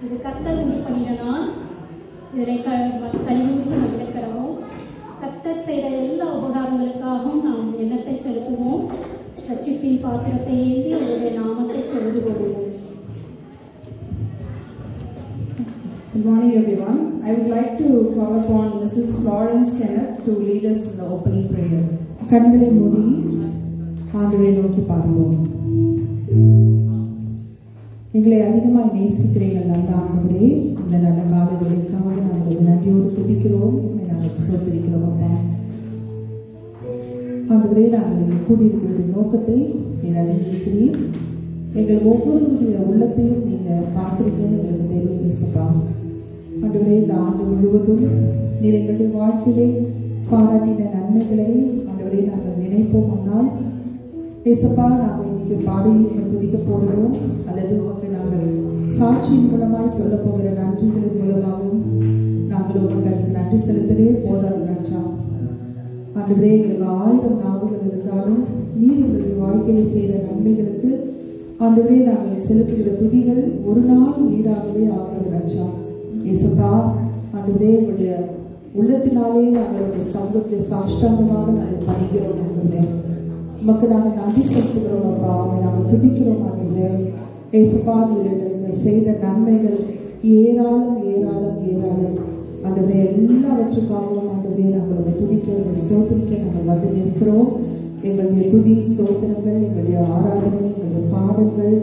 இது கர்த்தர் உண்டு பண்ணின நாள். இதனை கழிவுந்து மகிழக்கடவோம். கர்த்தர் செய்த எல்லா உபகாரங்களுக்காகவும் நாம் எண்ணத்தை செலுத்துவோம். ரட்சிப்பின் பாத்திரத்தை ஏந்தி அவருடைய நாமத்தை தொழுது கொள்வோம். Good morning, everyone. I would like to call upon Mrs. Florence Kenneth to lead us in the opening prayer. கண்களை மூடி ஆண்டவரை நோக்கி பார்ப்போம். எங்களை அதிகமாக நேசிக்கிறீர்கள் நல்ல ஆண்டவரே. இந்த நல்ல கால வேளைக்காக நாங்கள் நன்றியோடு துதிக்கிறோம், நாங்கள் ஸ்தோத்திரிக்கிறோம். அப்பா ஆண்டவரே, நாங்கள் இங்கே கூடியிருக்கிறது நோக்கத்தை நீங்கள் அறிந்திருக்கிறீர். எங்கள் ஒவ்வொருவருடைய உள்ளத்தையும் நீங்கள் பார்க்குறீங்கன்னு எங்களுக்கு தெரியும் பேசப்பா. ஆண்டவரே, இந்த ஆண்டு முழுவதும் நீர் எங்களுடைய வாழ்க்கையிலே பாராட்டின நன்மைகளை ஆண்டவரே நாங்கள் நினைப்போம். ஆனால் பேசப்பா, நாங்கள் இன்னைக்கு பாடி துதிக்க போகிறோம் அல்லது உமக்கு நாங்கள் சாட்சியின் மூலமாய் சொல்ல போகிற நன்றிகளின் மூலமாகவும் நாங்கள் உமக்கு அதுக்கு நன்றி செலுத்தவே போதாது ராஜா. ஆண்டவரே, எங்களுக்கு 1000 நாவுகள் இருந்தாலும் நீர் எங்களுடைய வாழ்க்கையில் செய்கிற நன்மைகளுக்கு ஆண்டவரே நாங்கள் செலுத்துகிற துதிகள் ஒரு நாள் வீடாகவே ஆகிறது ராஜா. ஏசப்பா ஆண்டவரே, எங்களுடைய உள்ளத்தினாலே நாங்களுடைய சமூகத்தை சாஷ்டாங்கமாக நாங்கள் படிக்கிறோம். ஆண்டவரே, உமக்கு நாங்கள் நன்றி செலுத்துகிறோம். அப்பா, அவனை நாங்கள் துதிக்கிறோம். ஆண்டவரே, ஏசப்பா நீர் எங்களுக்கு செய்த நன்மைகள் ஏராளம் ஏராளம் ஏராளம். ஆண்டவரே, எல்லாவற்றுக்காகவும் ஆண்டவரே நாங்களுடைய துதிக்க ஸ்தோத்திரிக்க நாங்கள் வந்து நிற்கிறோம். எங்களுடைய துதி ஸ்தோத்திரங்கள், எங்களுடைய ஆராதனை, எங்களுடைய பாடல்கள்,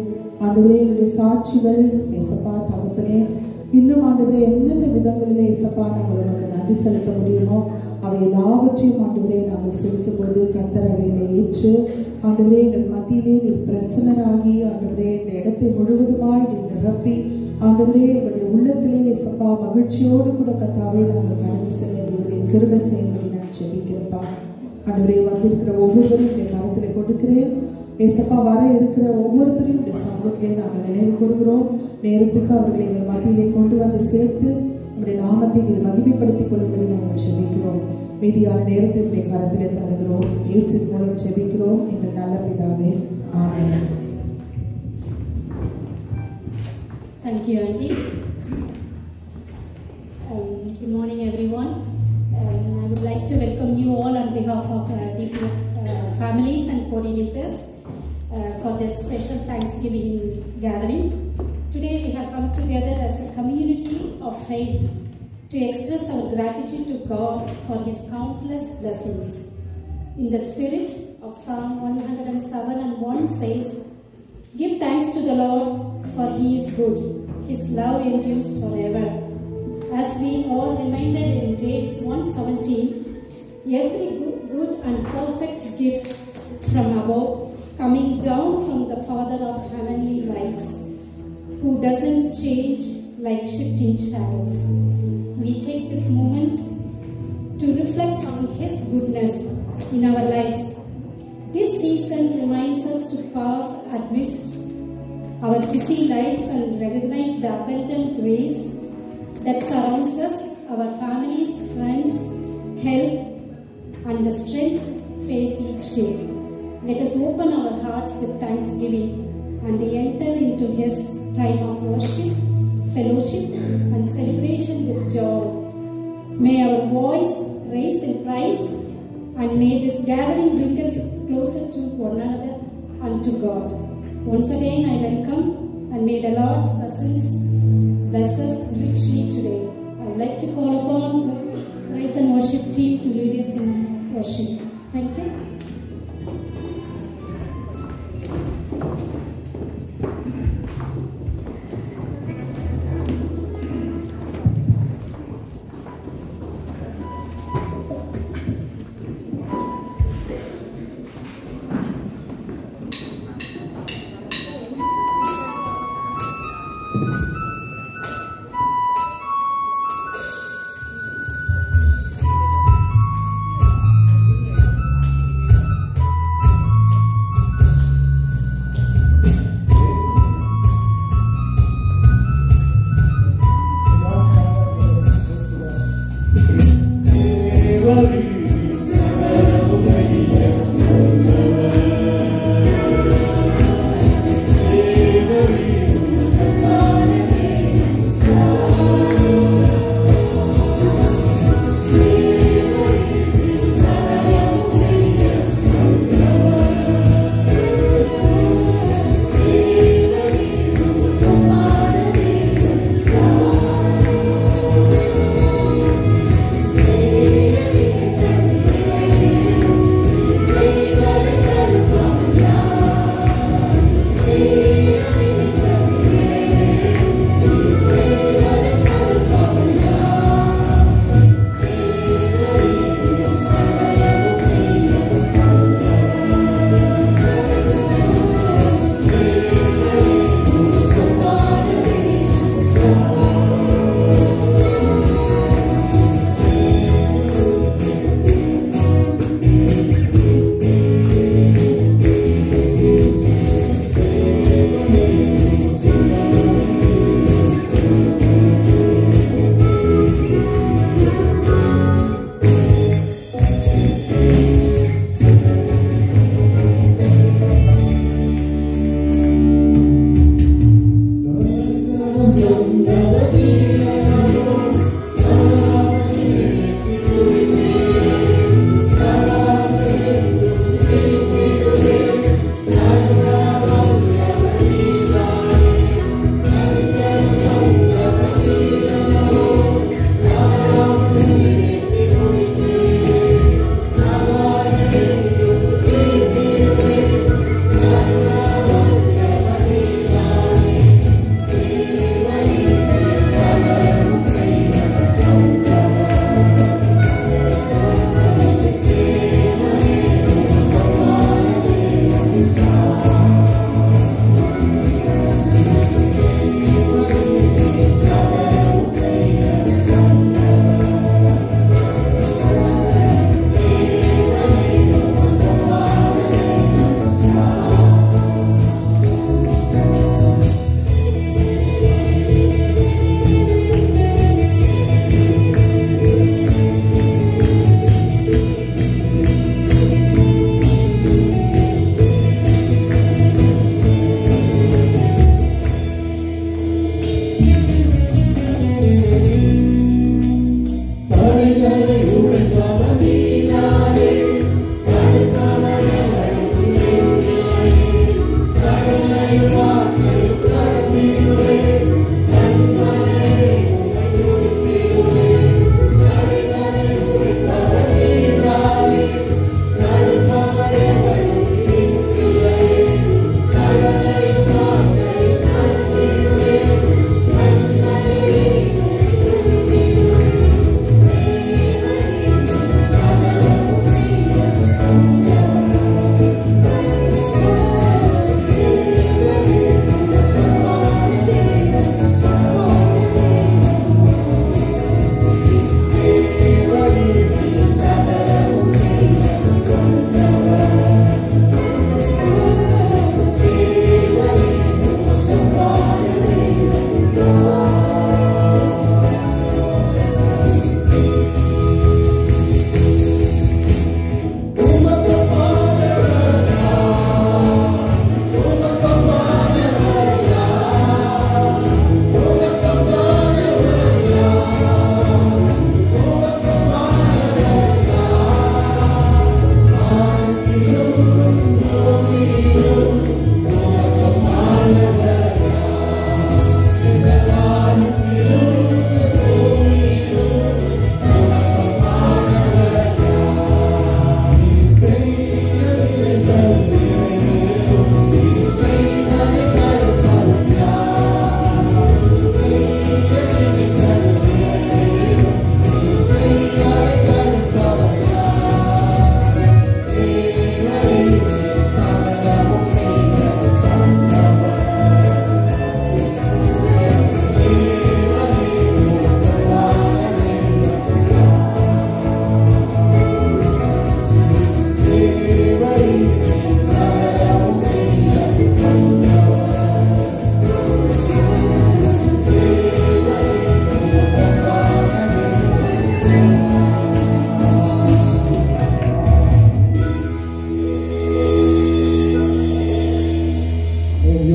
ஆண்டவரே எங்களுடைய சாட்சிகள் ஏசப்பா தகப்பனே, இன்னும் ஆண்டவரே என்னென்ன விதங்களிலே ஏசப்பா நாங்கள் உனக்கு நன்றி செலுத்த முடியுமோ அவை எல்லாவற்றையும் ஆண்டவரே நாங்கள் செலுத்தும் போது கர்த்தர் அவைகளை ஏற்று ஆண்டவரே எங்கள் மத்தியிலே நீர் பிரசன்னராகி ஆண்டவரே இந்த இடத்தை முழுவதுமாய் நீர் நிரப்பி ஆண்டவரே எங்களுடைய உள்ளத்திலே ஏசப்பா மகிழ்ச்சியோடு கூட கர்த்தாவே நாங்கள் கடந்து செல்ல எங்களுடைய கிருபை செய்யும்படி நான் ஜெபிக்கிறேன்ப்பா. ஆண்டவரே, வந்திருக்கிற ஒவ்வொருவரும் இந்த கரத்தில் கொடுக்கிறேன். ஏசப்பா, வர இருக்கிற ஒவ்வொருத்தரையும் இந்த சமூகத்திலே நாங்கள் நினைவு கூறுகிறோம். நேரத்துக்கு அவர்களை எங்கள் மத்தியிலே கொண்டு வந்து சேர்த்து நம்முடைய நாமத்தை நீங்கள் மகிமைப்படுத்திக் கொள்ளும்படி நாங்கள் ஜெபிக்கிறோம். மீதியான நேரத்தை உடைய கரத்திலே தருகிறோம். இயேசு மூலம் ஜெபிக்கிறோம் எங்கள் நல்ல பிதாவே, ஆமென். Thank you, Auntie. Good morning, everyone. I would like to welcome you all on behalf of DPF families and coordinators for this special Thanksgiving gathering. Today we have come together as a community of faith to express our gratitude to God for His countless blessings. In the spirit of Psalm 107:1 says, "Give thanks to the Lord, for He is good. His love endures forever." As we all reminded in James 1:17, every good and perfect gift is from above, coming down from the Father of heavenly lights, who doesn't change like shifting shadows. We take this moment to reflect on His goodness in our lives. This season reminds us to pause amidst our busy lives and recognize the abundant grace that surrounds us, our families, friends, health, and the strength to face each day. Let us open our hearts with thanksgiving and enter into His time of worship, fellowship, and celebration with joy. May our voice raise in praise, and may this gathering bring us closer to one another and to God. Once again, I welcome, and may the Lord's presence bless us richly today. I would like to call upon the praise and worship team to lead us in worship. Thank you.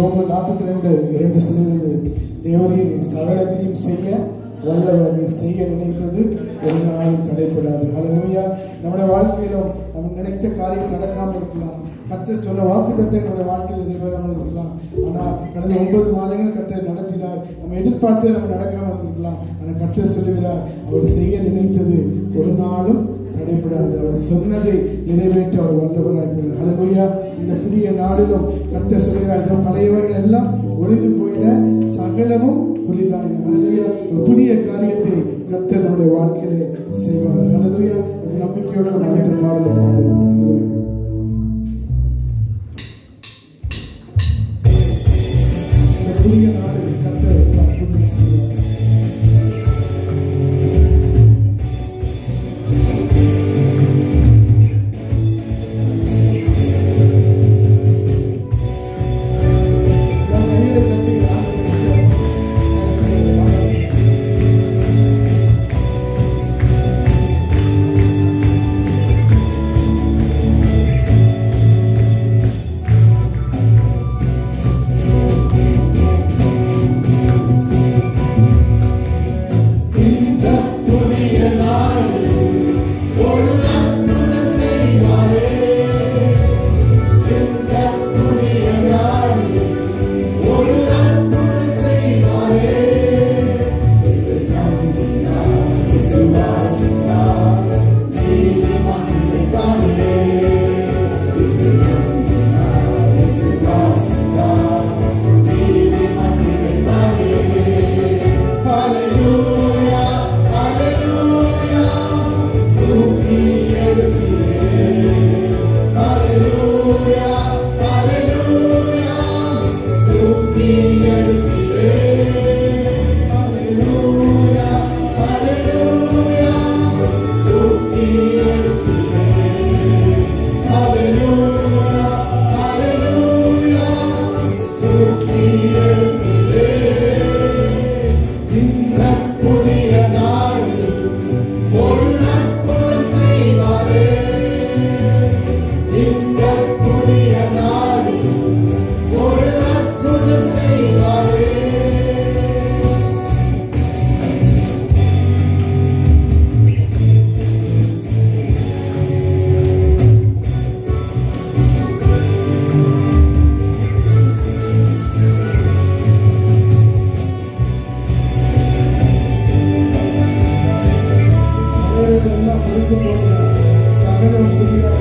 42:2 சொல்கிறது, தேவரீர் நீ சகலத்தையும் செய்ய வல்லவர், நீ செய்ய நினைத்தது ஒரு நாளும் தடைப்படாது. ஹல்லேலூயா. நம்முடைய வாழ்க்கையிலும் நம்ம நினைத்த காரியம் நடக்காமல் இருக்கலாம். கர்த்தர் சொன்ன வாக்குத்தத்தம் நம்முடைய வாழ்க்கையில் நிறைவேறாமல் இருக்கலாம். ஆனால் கடந்த 9 மாதங்கள் கர்த்தர் நடத்தினார். நம்ம எதிர்பார்த்து நம்ம நடக்காமல் இருந்திருக்கலாம். ஆனால் கர்த்தர் சொல்லுகிறார், அவர் செய்ய நினைத்தது ஒரு நாளும் தடைப்படாது. அவர் சொன்னதை நிறைவேற்ற அவர் வல்லவராக இருக்கிறார். ஹல்லேலூயா. இந்த புதிய நாளிலும் கர்த்தர் சொல்கிறார், பழையவைகள் எல்லாம் ஒழிந்து போயின, சகலமும் புதிதாயின. ஹல்லேலூயா. ஒரு புதிய காரியத்தை கர்த்தர் நம்முடைய வாழ்க்கையிலே செய்வார். ஹல்லேலூயா. அந்த நம்பிக்கையோடு நம்ம அடுத்த பாடலை பாடுவோம். இந்த புதிய நாளில் கர்த்தர் அற்புதம் செய்வார். Thank you. கொடுக்கும் போது சகலம் புதிதாக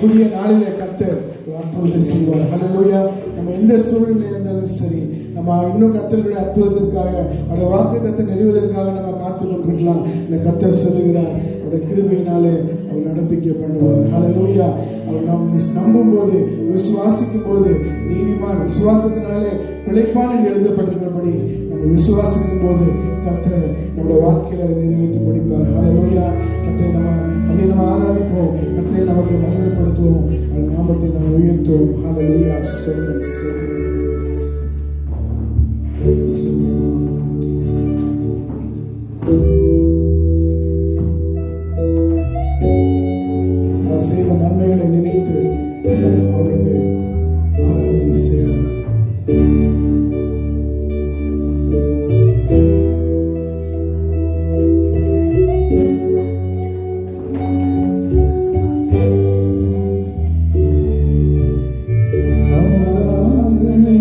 புதிய நாளிலே கர்த்தர் அற்புதத்தை செய்வார். ஹல்லேலூயா. நம்ம எந்த சூழ்நிலை இருந்தாலும் சரி, நம்ம இன்னும் கர்த்தருடைய அற்புதத்திற்காக அவருடைய வாக்குத்தத்தத்தை நிறைவேறுவதற்காக நம்ம காத்து கொண்டிருக்கலாம். இந்த கர்த்தர் சொல்லுகிறார், அவருடைய கிருபையினாலே அவர் நடப்பிக்க பண்ணுவார். ஹல்லேலூயா. அவர் நாம் நம்பும் போது, விசுவாசிக்கும் போது நீதிமான் விசுவாசத்தினாலே பிழைப்பான் என்று எழுதப்பட்டிருக்கிறபடி நம்ம விசுவாசிக்கும் போது கர்த்தர் நம்முடைய வாழ்க்கையில அதை நிறைவேற்றி முடிப்பார். ஹல்லேலூயா. கர்த்தரை நம்ம ஆராதிப்போம், கர்த்தரை நமக்கு மகிமைப்படுத்துவோம், அவர் நாமத்தை நாம் உயர்த்துவோம். ஹல்லேலூயா. ஸ்தோத்திரம் ஸ்தோத்திரம். அவர் செய்த நன்மைகளை நினைத்து அவனுக்கு ஆராதனை செய்யலாம். ஆராதனை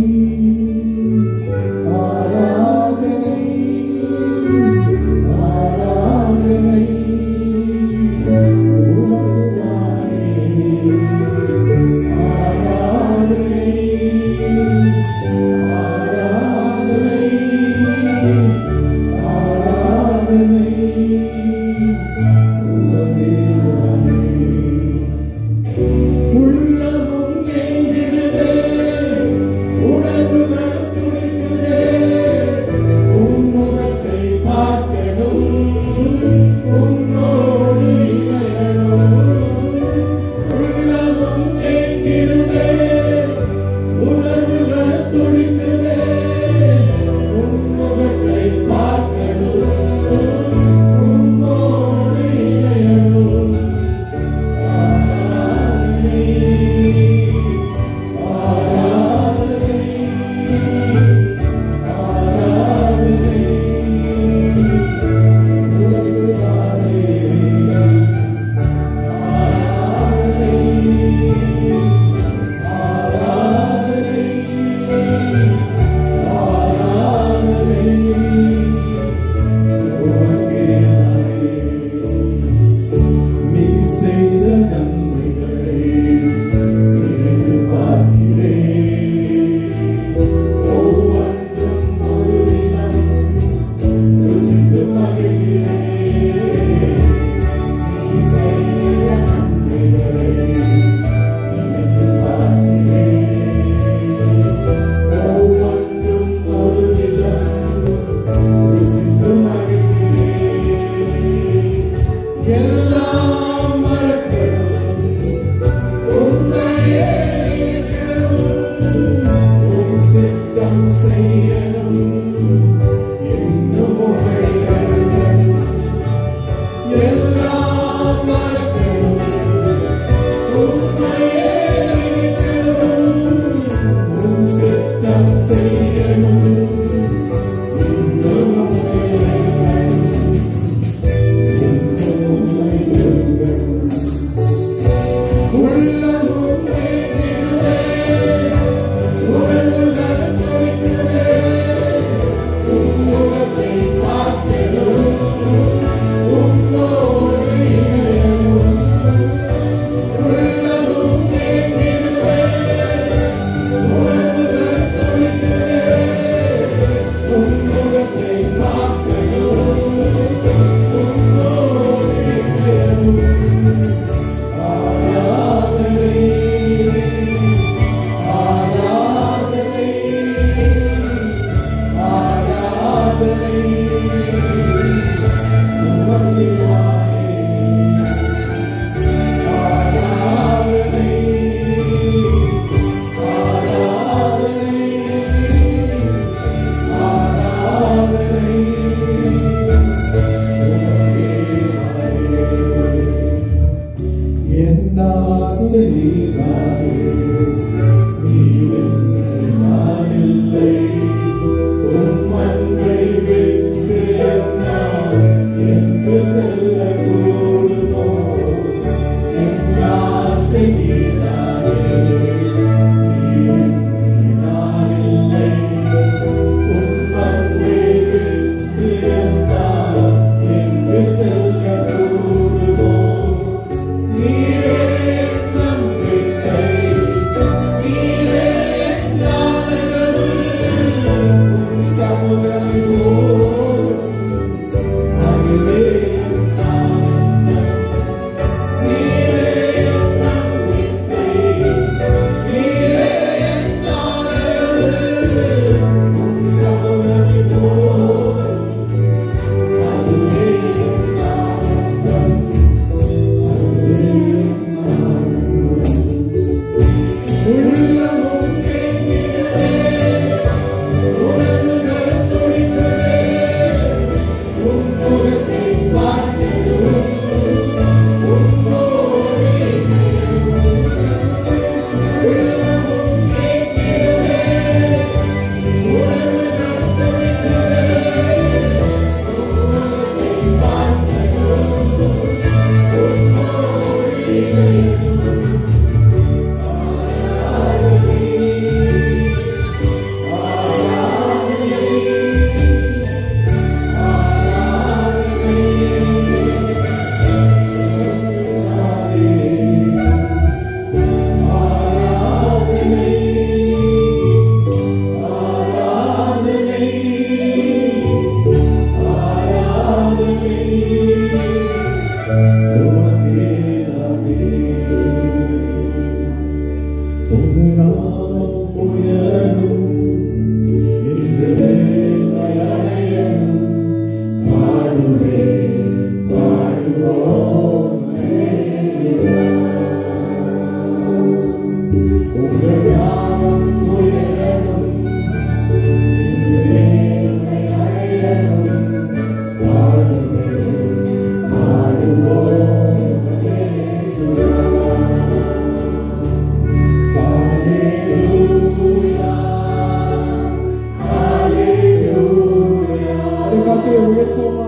கர்த்தரை உயர்த்துவோமா?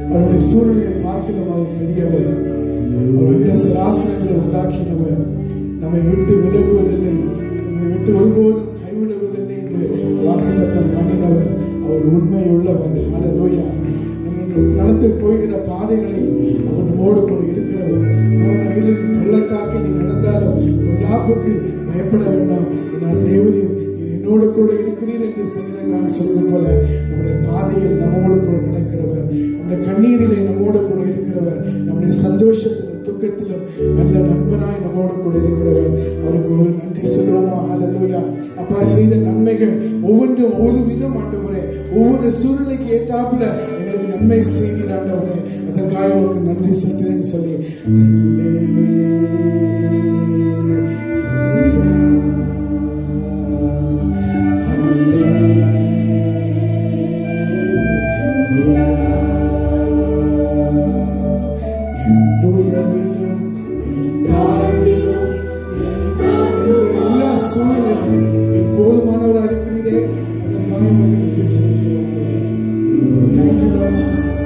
அவருடைய சூழ்நிலையை பார்க்கிறோம். அவர் பெரியவர். அவர் அண்ட சராசரங்களை உண்டாக்கினவர். நம்மை விட்டு விலகுவதில்லை, நம்மை விட்டு ஒருபோதும் கைவிடுவதில்லை என்று வாக்குத்தத்தம் பண்ணினவர். அவர் உண்மை உள்ளவர். ஹல்லேலூயா. நடந்து போகிற பாதைகளை அவர் நம்மோடு கூட இருக்கிறவர். மரண இருளின் பள்ளத்தாக்கில் நீ நடந்தாலும் பொல்லாப்புக்கு பயப்பட வேண்டாம், என்னால் தேவனே என்னோடு கூட இருக்கிறீர் என்று சங்கீதக்காரன் சொல்வது போல நம்முடைய பாதையில் நம்மோடு கூட நடக்கிறவர், நம்முடைய கண்ணீரிலே நம்மோடு கூட இருக்கிறவர், நம்முடைய சந்தோஷத்திலும் துக்கத்திலும் நல்ல நண்பனாய் நம்மோடு கூட இருக்கிறவர். அவருக்கு ஒரு நன்றி சொல்லுவோமா? ஹல்லேலூயா. அப்பா செய்த நன்மைகள் ஒவ்வொன்றும் ஒரு விதம் ஆண்டவரே, ஒவ்வொரு சூழ்நிலைக்கு ஏற்றாப்புல எங்களுக்கு நன்மை செய்தீர் ஆண்டவரே. அதற்காக உங்களுக்கு நன்றி செலுத்துகிறேன்னு சொல்லி எல்லா சூழ்நிலையும் போதுமானவராக இருக்கிறீரே, அதற்காக உங்களுக்கு நன்றி செலுத்துகிறோம். Thank you, Lord Jesus.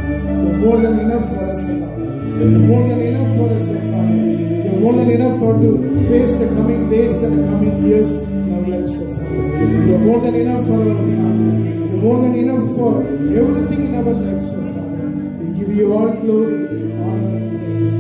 You're more than enough for us, Lord. You're more than enough for us, Father. You're more than enough for to face the coming days and the coming years in our lives, Father. You're more than enough for our family. You're more than enough for everything in our lives, Father. We give you all glory, honor, and praise.